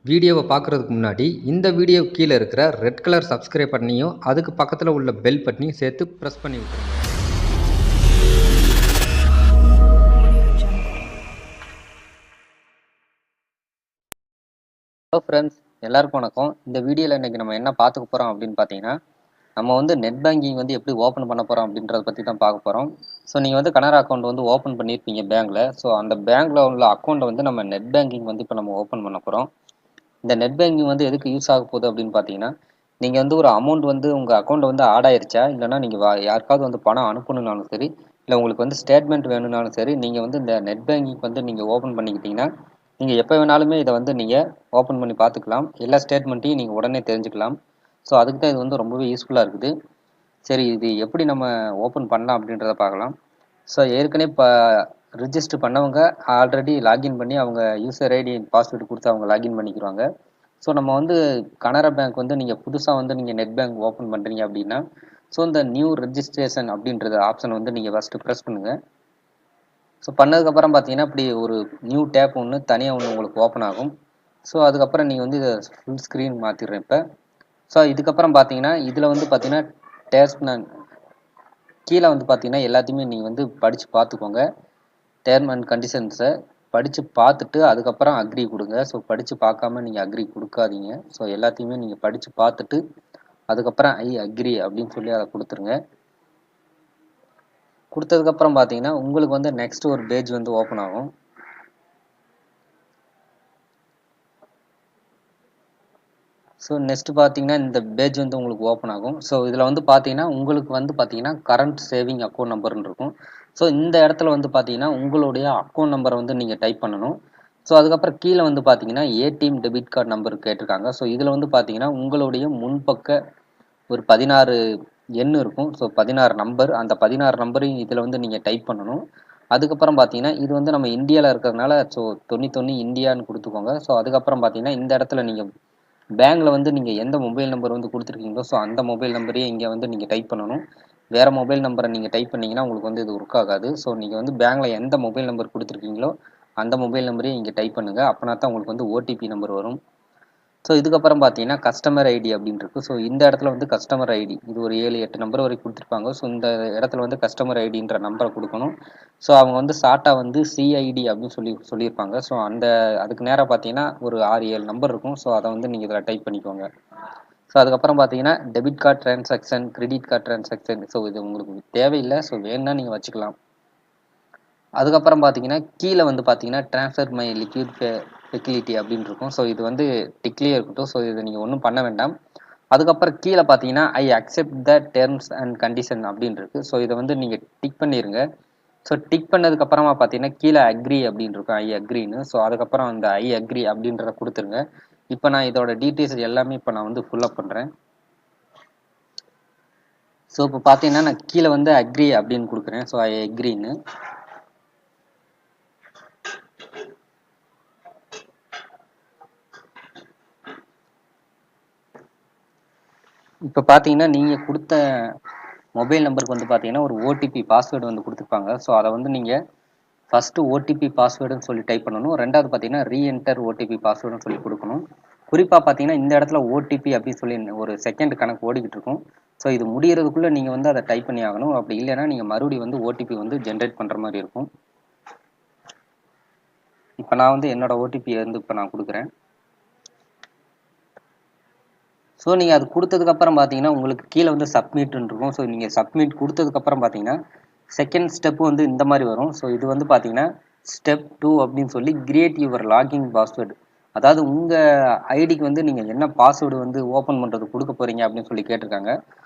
வீடியோவை பார்க்குறதுக்கு முன்னாடி இந்த வீடியோ கீழே இருக்கிற ரெட் கலர் சப்ஸ்கிரைப் பட்டனையும் அதுக்கு பக்கத்தில் உள்ள பெல் பட்டனையும் சேர்த்து ப்ரெஸ் பண்ணி விட்டுருங்க. ஹலோ ஃப்ரெண்ட்ஸ், எல்லாருக்கும் வணக்கம். இந்த வீடியோவில் இன்றைக்கி நம்ம என்ன பார்த்துக்க போகிறோம் அப்படின்னு பார்த்தீங்கன்னா, நம்ம வந்து நெட் பேங்கிங் வந்து எப்படி ஓப்பன் பண்ண போகிறோம் அப்படின்றத பற்றி தான் பார்க்க போகிறோம். ஸோ நீங்கள் வந்து கனரா அக்கௌண்ட் வந்து ஓப்பன் பண்ணியிருப்பீங்க பேங்க்கில். ஸோ அந்த பேங்க்கில் உள்ள அக்கௌண்ட்டை வந்து நம்ம நெட் பேங்கிங் வந்து இப்போ நம்ம ஓப்பன் பண்ண போகிறோம். இந்த நெட் பேங்கிங் வந்து எதுக்கு யூஸ் ஆக போகுது அப்படின்னு பார்த்தீங்கன்னா, நீங்கள் வந்து ஒரு அமௌண்ட் வந்து உங்கள் அக்கௌண்ட்டில் வந்து ஆட் ஆயிருச்சா, இல்லைனா நீங்கள் யாருக்காவது வந்து பணம் அனுப்பணுன்னாலும் சரி, இல்லை உங்களுக்கு வந்து ஸ்டேட்மெண்ட் வேணும்னாலும் சரி, நீங்கள் வந்து இந்த நெட் பேங்கிங் வந்து நீங்கள் ஓப்பன் பண்ணிக்கிட்டீங்கன்னா, நீங்கள் எப்போ வேணாலுமே இதை வந்து நீங்கள் ஓப்பன் பண்ணி பார்த்துக்கலாம். எல்லா ஸ்டேட்மெண்ட்டையும் நீங்கள் உடனே தெரிஞ்சுக்கலாம். ஸோ அதுக்கு தான் இது வந்து ரொம்பவே யூஸ்ஃபுல்லாக இருக்குது. சரி, இது எப்படி நம்ம ஓப்பன் பண்ணலாம் அப்படின்றத பார்க்கலாம். ஸோ ஏற்கனவே இப்போ ரிஜிஸ்டர் பண்ணவங்க ஆல்ரெடி லாகின் பண்ணி அவங்க யூசர் ஐடி பாஸ்வேர்டு கொடுத்து அவங்க லாகின் பண்ணிக்கிறாங்க. ஸோ நம்ம வந்து கனரா பேங்க் வந்து நீங்கள் புதுசாக வந்து நீங்கள் நெட் பேங்க் ஓப்பன் பண்ணுறீங்க அப்படின்னா, ஸோ இந்த நியூ ரெஜிஸ்ட்ரேஷன் அப்படின்றது ஆப்ஷன் வந்து நீங்கள் ஃபஸ்ட்டு ப்ரெஸ் பண்ணுங்கள். ஸோ பண்ணதுக்கப்புறம் பார்த்தீங்கன்னா இப்படி ஒரு நியூ டேப் ஒன்று தனியாக ஒன்று உங்களுக்கு ஓப்பன் ஆகும். ஸோ அதுக்கப்புறம் நீங்கள் வந்து இதை ஃபுல் ஸ்க்ரீன் மாற்றிடுறேன் இப்போ. ஸோ இதுக்கப்புறம் பார்த்தீங்கன்னா இதில் வந்து பார்த்தீங்கன்னா டேஸ்ட் கீழே வந்து பார்த்தீங்கன்னா எல்லாத்தையுமே நீங்கள் வந்து படித்து பார்த்துக்கோங்க. டேர்ம் அண்ட் கண்டிஷன்ஸை படித்து பார்த்துட்டு அதுக்கப்புறம் அக்ரி கொடுங்க. ஸோ படித்து பார்க்காம நீங்கள் அக்ரி கொடுக்காதீங்க. ஸோ எல்லாத்தையுமே நீங்கள் படித்து பார்த்துட்டு அதுக்கப்புறம் ஐ அக்ரி அப்படின்னு சொல்லி அதை கொடுத்துருங்க. கொடுத்ததுக்கப்புறம் பார்த்தீங்கன்னா உங்களுக்கு வந்து நெக்ஸ்ட் ஒரு பேஜ் வந்து ஓப்பன் ஆகும். ஸோ நெக்ஸ்ட் பார்த்தீங்கன்னா இந்த பேஜ் வந்து உங்களுக்கு ஓப்பன் ஆகும். ஸோ இதில் வந்து பார்த்தீங்கன்னா உங்களுக்கு வந்து பார்த்தீங்கன்னா கரண்ட் சேவிங் அக்கௌண்ட் நம்பர்னு இருக்கும். ஸோ இந்த இடத்துல வந்து பார்த்தீங்கன்னா உங்களுடைய அக்கௌண்ட் நம்பரை வந்து நீங்கள் டைப் பண்ணணும். ஸோ அதுக்கப்புறம் கீழே வந்து பார்த்தீங்கன்னா ஏடிஎம் டெபிட் கார்டு நம்பர் கேட்டிருக்காங்க. ஸோ இதில் வந்து பார்த்தீங்கன்னா உங்களுடைய முன்பக்க ஒரு 16 எண் இருக்கும். ஸோ 16 நம்பர், அந்த 16 நம்பரையும் இதில் வந்து நீங்கள் டைப் பண்ணணும். அதுக்கப்புறம் பார்த்தீங்கன்னா இது வந்து நம்ம இந்தியாவில் இருக்கிறதுனால ஸோ 91 இந்தியான்னு கொடுத்துக்கோங்க. ஸோ அதுக்கப்புறம் பார்த்தீங்கன்னா இந்த இடத்துல நீங்கள் பேங்க்கில் வந்து நீங்கள் எந்த மொபைல் நம்பர் வந்து கொடுத்துருக்கீங்களோ ஸோ அந்த மொபைல் நம்பரையே இங்கே வந்து நீங்கள் டைப் பண்ணணும். வேறு மொபைல் நம்பரை நீங்கள் டைப் பண்ணிங்கன்னா உங்களுக்கு வந்து இது ஒர்க் ஆகாது. ஸோ நீங்கள் வந்து பேங்க்கில் எந்த மொபைல் நம்பர் கொடுத்துருக்கீங்களோ அந்த மொபைல் நம்பரையும் இங்கே டைப் பண்ணுங்கள். அப்படின்னா தான் உங்களுக்கு வந்து ஓடிபி நம்பர் வரும். ஸோ இதுக்கப்புறம் பார்த்தீங்கன்னா கஸ்டமர் ஐடி அப்படின்னு இருக்குது. ஸோ இந்த இடத்துல வந்து கஸ்டமர் ஐடி இது ஒரு 7-8 நம்பர் வரைக்கும் கொடுத்துருப்பாங்க. ஸோ இந்த இடத்துல வந்து கஸ்டமர் ஐடின்ற நம்பரை கொடுக்கணும். ஸோ அவங்க வந்து ஷார்ட்டாக வந்து சிஐடி அப்படின்னு சொல்லியிருப்பாங்க. ஸோ அதுக்கு நேராக பார்த்தீங்கன்னா ஒரு 6-7 நம்பர் இருக்கும். ஸோ அதை வந்து நீங்கள் இதில் டைப் பண்ணிக்கோங்க. ஸோ அதுக்கப்புறம் பார்த்தீங்கன்னா debit card transaction, credit card transaction. So இது உங்களுக்கு தேவையில்லை. ஸோ வேணும்னா நீங்கள் வச்சுக்கலாம். அதுக்கப்புறம் பார்த்தீங்கன்னா கீழே வந்து பார்த்தீங்கன்னா ட்ரான்ஸ்ஃபர் மை லிக்விட் ஃபெசிலிட்டி அப்படின்னு இருக்கும். ஸோ இது வந்து டிக்லேயே இருக்கட்டும். ஸோ இதை நீங்கள் ஒன்றும் பண்ண வேண்டாம். அதுக்கப்புறம் கீழே பார்த்தீங்கன்னா I accept the terms and condition அப்படின்னு இருக்குது. ஸோ இதை வந்து நீங்கள் டிக் பண்ணிடுங்க. ஸோ டிக் பண்ணதுக்கப்புறமா பார்த்தீங்கன்னா கீழே அக்ரி அப்படின்னு இருக்கும், ஐ அக்ரின்னு. ஸோ அதுக்கப்புறம் அந்த ஐ அக்ரி அப்படின்றத கொடுத்துருங்க. இப்போ நான் இதோட டீட்டெயில்ஸ் எல்லாமே இப்போ நான் வந்து ஃபுல்லப் பண்ணுறேன். ஸோ இப்போ பார்த்தீங்கன்னா நான் கீழே வந்து அக்ரி அப்படின்னு கொடுக்குறேன். ஸோ ஐ அக்ரின்னு. இப்போ பார்த்தீங்கன்னா நீங்கள் கொடுத்த மொபைல் நம்பருக்கு வந்து பார்த்தீங்கன்னா ஒரு ஓடிபி பாஸ்வேர்டு வந்து கொடுத்துருப்பாங்க. ஸோ அதை வந்து நீங்கள் ஃபஸ்ட்டு ஓடிபி பாஸ்வேர்டுன்னு சொல்லி டைப் பண்ணணும். ரெண்டாவது பார்த்தீங்கன்னா ரீஎன்டர் ஓடிபி பாஸ்வேர்டுன்னு சொல்லி கொடுக்கணும். குறிப்பாக பார்த்தீங்கன்னா இந்த இடத்துல ஓடிபி அப்படின்னு சொல்லி ஒரு செகண்ட் கணக்கு ஓடிக்கிட்டு இருக்கும். ஸோ இது முடிகிறதுக்குள்ளே நீங்கள் வந்து அதை டைப் பண்ணி ஆகணும். அப்படி இல்லைன்னா நீங்கள் மறுபடியும் வந்து ஓடிபி வந்து ஜென்ரேட் பண்ணுற மாதிரி இருக்கும். இப்போ நான் வந்து என்னோட ஓடிபி வந்து இப்போ நான் கொடுக்குறேன். ஸோ நீங்கள் அது கொடுத்ததுக்கப்புறம் பார்த்தீங்கன்னா உங்களுக்கு கீழே வந்து சப்மிட்னு இருக்கும். ஸோ நீங்கள் சப்மிட் கொடுத்ததுக்கப்புறம் பார்த்தீங்கன்னா செகண்ட் ஸ்டெப்பு வந்து இந்த மாதிரி வரும். ஸோ இது வந்து பார்த்தீங்கன்னா ஸ்டெப் 2 அப்படின்னு சொல்லி கிரியேட் யுவர் லாகின் பாஸ்வேர்டு. அதாவது உங்கள் ஐடிக்கு வந்து நீங்கள் என்ன பாஸ்வேர்டு வந்து ஓப்பன் பண்ணுறது கொடுக்க போகிறீங்க அப்படின்னு சொல்லி கேட்டிருக்காங்க.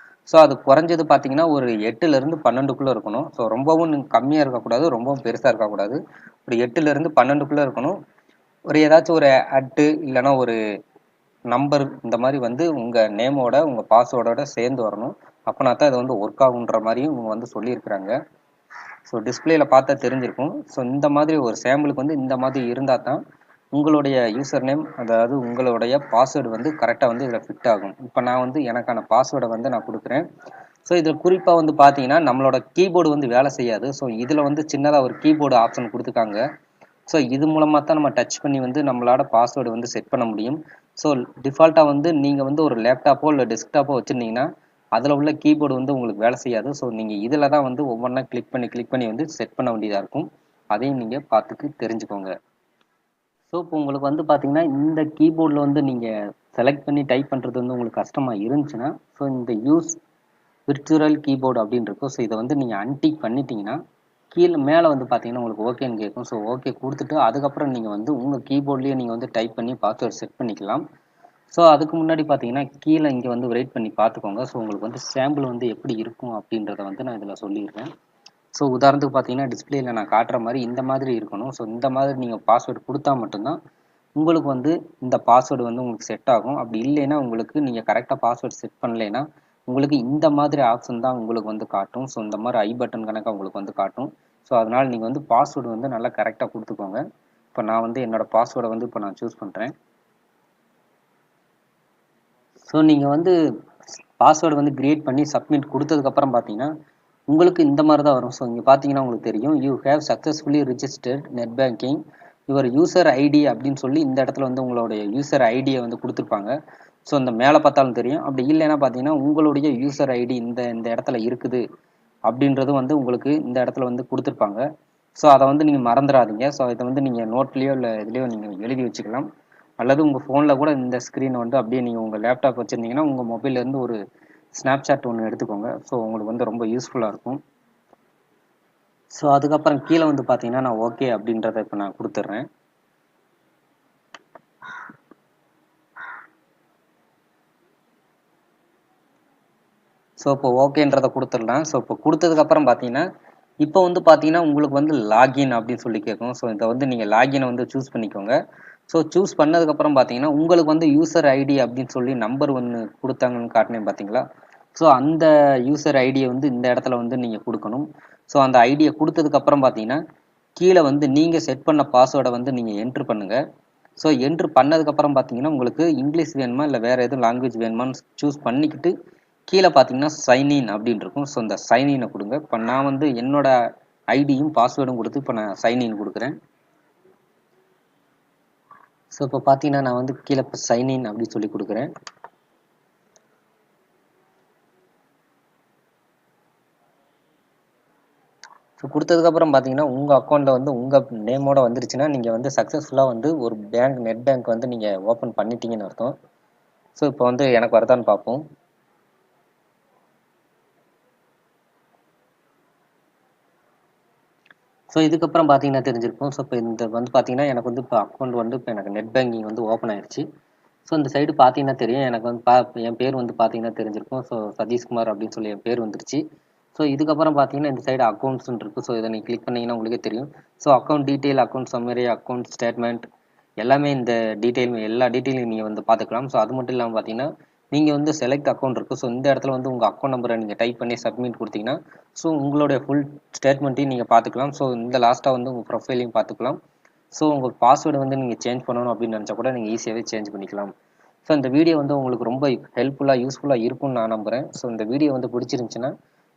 ஸோ அது குறைஞ்சது பார்த்தீங்கன்னா ஒரு 8லேருந்து 12க்குள்ளே இருக்கணும். ஸோ ரொம்பவும் கம்மியாக இருக்கக்கூடாது, ரொம்பவும் பெருசாக இருக்கக்கூடாது. ஒரு 8லேருந்து 12க்குள்ளே இருக்கணும். ஒரு ஏதாச்சும் ஒரு அட்டு இல்லைன்னா ஒரு நம்பர் இந்த மாதிரி வந்து உங்கள் நேமோட உங்கள் பாஸ்வேர்டோட சேர்ந்து வரணும். அப்போனா தான் இது வந்து ஒர்க் ஆகுன்ற மாதிரியும் இவங்க வந்து சொல்லியிருக்கிறாங்க. ஸோ டிஸ்பிளேல பார்த்தா தெரிஞ்சிருக்கும். ஸோ இந்த மாதிரி ஒரு சாம்பிளுக்கு வந்து இந்த மாதிரி இருந்தால் தான் உங்களுடைய யூசர் நேம், அதாவது உங்களுடைய பாஸ்வேர்டு வந்து கரெக்டாக வந்து இதில் ஃபிட் ஆகும். இப்போ நான் வந்து எனக்கான பாஸ்வேர்டை வந்து நான் கொடுக்குறேன். ஸோ இதில் குறிப்பாக வந்து பார்த்தீங்கன்னா நம்மளோட கீபோர்டு வந்து வேலை செய்யாது. ஸோ இதில் வந்து சின்னதாக ஒரு கீபோர்டு ஆப்ஷன் கொடுத்துருக்காங்க. ஸோ இது மூலமாக தான் நம்ம டச் பண்ணி வந்து நம்மளோட பாஸ்வேர்டு வந்து செட் பண்ண முடியும். ஸோ டிஃபால்ட்டாக வந்து நீங்கள் வந்து ஒரு லேப்டாப்போ இல்லை டெஸ்க்டாப்போ வச்சுருந்தீங்கன்னா அதில் உள்ள கீபோர்டு வந்து உங்களுக்கு வேலை செய்யாது. ஸோ நீங்கள் இதில் தான் வந்து ஒவ்வொன்றா கிளிக் பண்ணி வந்து செட் பண்ண வேண்டியதாக இருக்கும். அதையும் நீங்கள் பார்த்துக்கு தெரிஞ்சுக்கோங்க. ஸோ இப்போ உங்களுக்கு வந்து பார்த்தீங்கன்னா இந்த கீபோர்டில் வந்து நீங்கள் செலக்ட் பண்ணி டைப் பண்ணுறது வந்து உங்களுக்கு கஷ்டமாக இருந்துச்சுன்னா, ஸோ இந்த யூஸ் விர்ச்சுவல் கீபோர்டு அப்படின்னு இருக்கும். ஸோ இதை வந்து நீங்கள் அன்டிக் பண்ணிட்டீங்கன்னா கீழே மேலே வந்து பார்த்தீங்கன்னா உங்களுக்கு ஓகேன்னு கேட்கும். ஸோ ஓகே கொடுத்துட்டு அதுக்கப்புறம் நீங்கள் வந்து உங்கள் கீபோர்ட்லேயே நீங்கள் வந்து டைப் பண்ணி பாஸ்வேர்டு செட் பண்ணிக்கலாம். ஸோ அதுக்கு முன்னாடி பார்த்தீங்கன்னா கீழே இங்கே வந்து வெயிட் பண்ணி பார்த்துக்கோங்க. ஸோ உங்களுக்கு வந்து சாம்பிள் வந்து எப்படி இருக்கும் அப்படின்றத வந்து நான் இதில் சொல்லியிருக்கேன். ஸோ உதாரணத்துக்கு பார்த்தீங்கன்னா டிஸ்பிளேல நான் காட்டுற மாதிரி இந்த மாதிரி இருக்கணும். ஸோ இந்த மாதிரி நீங்கள் பாஸ்வேர்டு கொடுத்தா மட்டும்தான் உங்களுக்கு வந்து இந்த பாஸ்வேர்டு வந்து உங்களுக்கு செட் ஆகும். அப்படி இல்லைன்னா உங்களுக்கு நீங்கள் கரெக்டாக பாஸ்வேர்டு செட் பண்ணலைன்னா உங்களுக்கு இந்த மாதிரி ஆப்ஷன் தான் உங்களுக்கு வந்து காட்டும். ஸோ இந்த மாதிரி ஐ பட்டன் கணக்காக உங்களுக்கு வந்து காட்டும். ஸோ அதனால் நீங்கள் வந்து பாஸ்வேர்டு வந்து நல்லா கரெக்டாக கொடுத்துக்கோங்க. இப்போ நான் வந்து என்னோடய பாஸ்வேர்டை வந்து இப்போ நான் சூஸ் பண்ணுறேன். ஸோ நீங்கள் வந்து பாஸ்வேர்டு வந்து கிரியேட் பண்ணி சப்மிட் கொடுத்ததுக்கப்புறம் பார்த்தீங்கன்னா உங்களுக்கு இந்த மாதிரி தான் வரும். ஸோ இங்கே பார்த்தீங்கன்னா உங்களுக்கு தெரியும், you have successfully registered net banking your user ID அப்படின்னு சொல்லி இந்த இடத்துல வந்து உங்களுடைய யூசர் ஐடியை வந்து கொடுத்துருப்பாங்க. ஸோ இந்த மேலே பார்த்தாலும் தெரியும். அப்படி இல்லைன்னா பார்த்தீங்கன்னா உங்களுடைய யூசர் ஐடி இந்த இந்த இடத்துல இருக்குது அப்படின்றது வந்து உங்களுக்கு இந்த இடத்துல வந்து கொடுத்துருப்பாங்க. ஸோ அதை வந்து நீங்கள் மறந்துடாதீங்க. ஸோ இதை வந்து நீங்கள் நோட்லேயோ இல்லை இதுலேயோ நீங்கள் எழுதி வச்சுக்கலாம். அல்லது உங்கள் ஃபோனில் கூட இந்த ஸ்க்ரீனை வந்து அப்படியே நீங்கள் உங்கள் லேப்டாப் வச்சுருந்தீங்கன்னா உங்கள் மொபைல்லேருந்து ஒரு ஸ்னாப்சாட் ஒன்று எடுத்துக்கோங்க. ஸோ உங்களுக்கு வந்து ரொம்ப யூஸ்ஃபுல்லாக இருக்கும். ஸோ அதுக்கப்புறம் கீழே வந்து பார்த்தீங்கன்னா நான் ஓகே அப்படின்றத இப்போ நான் கொடுத்துட்றேன். ஸோ இப்போ ஓகேன்றதை கொடுத்துடலாம். ஸோ இப்போ கொடுத்ததுக்கப்புறம் பார்த்தீங்கன்னா இப்போ வந்து பார்த்தீங்கன்னா உங்களுக்கு வந்து லாகின் அப்படின்னு சொல்லி கேட்கும். ஸோ இதை வந்து நீங்கள் லாகினை வந்து சூஸ் பண்ணிக்கோங்க. ஸோ சூஸ் பண்ணதுக்கப்புறம் பார்த்தீங்கன்னா உங்களுக்கு வந்து யூசர் ஐடி அப்படின்னு சொல்லி நம்பர் ஒன்று கொடுத்தாங்கன்னு காட்டினேன் பார்த்தீங்களா? ஸோ அந்த யூசர் ஐடியை வந்து இந்த இடத்துல வந்து நீங்கள் கொடுக்கணும். ஸோ அந்த ஐடியை கொடுத்ததுக்கப்புறம் பார்த்தீங்கன்னா கீழே வந்து நீங்கள் செட் பண்ண பாஸ்வேர்டை வந்து நீங்கள் என்ட்ரு பண்ணுங்கள். ஸோ என்ட்ரு பண்ணதுக்கப்புறம் பார்த்தீங்கன்னா உங்களுக்கு இங்கிலீஷ் வேணுமா இல்லை வேறு எதுவும் லாங்குவேஜ் வேணுமான்னு சூஸ் பண்ணிக்கிட்டு கீழே பார்த்தீங்கன்னா சைன்இன் அப்படின்னு இருக்கும். ஸோ இந்த சைன்இனை கொடுங்க. இப்போ நான் வந்து என்னோட ஐடியும் பாஸ்வேர்டும் கொடுத்து இப்போ நான் சைன்இன் கொடுக்குறேன். ஸோ இப்போ பார்த்தீங்கன்னா நான் வந்து கீழே இப்போ சைன்இன் அப்படின்னு சொல்லி கொடுக்குறேன். ஸோ கொடுத்ததுக்கப்புறம் பார்த்தீங்கன்னா உங்கள் அக்கௌண்ட்டில் வந்து உங்கள் நேமோட வந்துருச்சுன்னா நீங்கள் வந்து சக்ஸஸ்ஃபுல்லாக வந்து ஒரு நெட் பேங்க் வந்து நீங்கள் ஓப்பன் பண்ணிட்டீங்கன்னு அர்த்தம். ஸோ இப்போ வந்து எனக்கு வருதான்னு பார்ப்போம். ஸோ இதுக்கப்புறம் பார்த்தீங்கன்னா தெரிஞ்சிருக்கும். ஸோ இப்போ இந்த வந்து பார்த்தீங்கன்னா எனக்கு வந்து இப்போ அக்கௌண்ட் வந்து இப்போ எனக்கு நெட் பேங்கிங் வந்து ஓப்பன் ஆயிடுச்சு. ஸோ இந்த சைடு பார்த்தீங்கன்னா தெரியும், எனக்கு வந்து என் பேர் வந்து பார்த்தீங்கன்னா தெரிஞ்சிருக்கும். ஸோ சதீஷ்குமார் அப்படின்னு சொல்லி என் பேர் வந்துருச்சு. ஸோ இதுக்கப்புறம் பார்த்தீங்கன்னா இந்த சைடு அக்கௌண்ட்ஸ்ன்னு இருக்குது. ஸோ இதை நீங்கள் கிளிக் பண்ணிங்கன்னா உங்களுக்கே தெரியும். So account detail, account summary, account statement எல்லாமே இந்த எல்லா டீட்டெயிலும் நீங்கள் வந்து பார்த்துக்கலாம். ஸோ அது மட்டும் இல்லாமல் பார்த்தீங்கன்னா நீங்கள் வந்து செலக்ட் அக்கௌண்ட் இருக்குது. ஸோ இந்த இடத்துல வந்து உங்கள் அக்கௌண்ட் நம்பரை நீங்கள் டைப் பண்ணி சப்மிட் கொடுத்தீங்கன்னா ஸோ உங்களுடைய ஃபுல் ஸ்டேட்மெண்ட்டையும் நீங்கள் பார்த்துக்கலாம். ஸோ இந்த லாஸ்ட்டாக வந்து உங்கள் ப்ரொஃபைலையும் பார்த்துக்கலாம். ஸோ உங்கள் பாஸ்வேர்டு வந்து நீங்கள் சேஞ்ச் பண்ணணும் அப்படின்னு நினச்சா கூட நீங்கள் ஈஸியாகவே சேஞ்ச் பண்ணிக்கலாம். ஸோ இந்த வீடியோ வந்து உங்களுக்கு ரொம்ப ஹெல்ப்ஃபுல்லாக யூஸ்ஃபுல்லாக இருக்கும்னு நான் நம்புகிறேன். ஸோ இந்த வீடியோ வந்து பிடிச்சிருந்துச்சுன்னா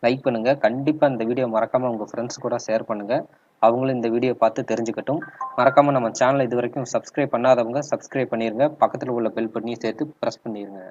லைக் பண்ணுங்கள். கண்டிப்பாக இந்த வீடியோ மறக்காமல் உங்கள் ஃப்ரெண்ட்ஸ் கூட ஷேர் பண்ணுங்கள். அவங்களும் இந்த வீடியோ பார்த்து தெரிஞ்சுக்கட்டும். மறக்காமல் நம்ம சேனலை இது வரைக்கும் சப்ஸ்கிரைப் பண்ணாதவங்க சப்ஸ்கிரைப் பண்ணிடுங்க. பக்கத்தில் உள்ள பெல் பட்டனையும் சேர்த்து ப்ரெஸ் பண்ணிடுங்க.